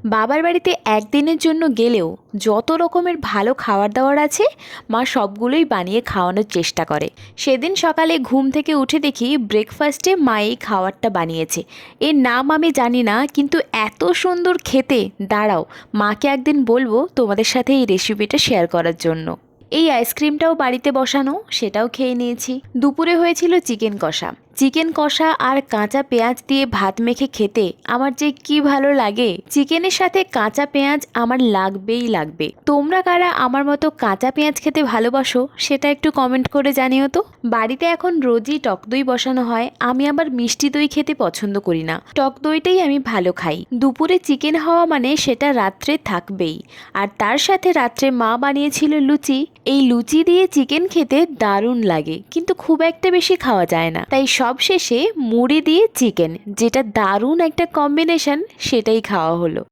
বাবার বাড়িতে একদিনের জন্য গেলেও যত রকমের ভালো খাবার দাবার আছে মা সবগুলোই বানিয়ে খাওয়ানোর চেষ্টা করে। সেদিন সকালে ঘুম থেকে উঠে দেখি ব্রেকফাস্টে মা এই খাবারটা বানিয়েছে। এর নাম আমি জানি না, কিন্তু এত সুন্দর খেতে। দাঁড়াও, মাকে একদিন বলবো তোমাদের সাথে এই রেসিপিটা শেয়ার করার জন্য। এই আইসক্রিমটাও বাড়িতে বসানো, সেটাও খেয়ে নিয়েছি। দুপুরে হয়েছিল চিকেন কষা। চিকেন কষা আর কাঁচা পেঁয়াজ দিয়ে ভাত মেখে খেতে আমার যে কি ভালো লাগে। চিকেনের সাথে কাঁচা পেঁয়াজ আমার লাগবেই লাগবে। তোমরা কারা আমার মতো কাঁচা পেঁয়াজ খেতে ভালোবাসো সেটা একটু কমেন্ট করে জানিও তো। বাড়িতে এখন রোজই টক দই বসানো হয়। আমি আবার মিষ্টি দই খেতে পছন্দ করি না, টক দইটাই আমি ভালো খাই। দুপুরে চিকেন হওয়া মানে সেটা রাত্রে থাকবেই। আর তার সাথে রাত্রে মা বানিয়েছিল লুচি। এই লুচি দিয়ে চিকেন খেতে দারুণ লাগে, কিন্তু খুব একটা বেশি খাওয়া যায় না। তাই সবশেষে মুড়ি দিয়ে চিকেন, যেটা দারুণ একটা কম্বিনেশন, সেটাই খাওয়া হলো।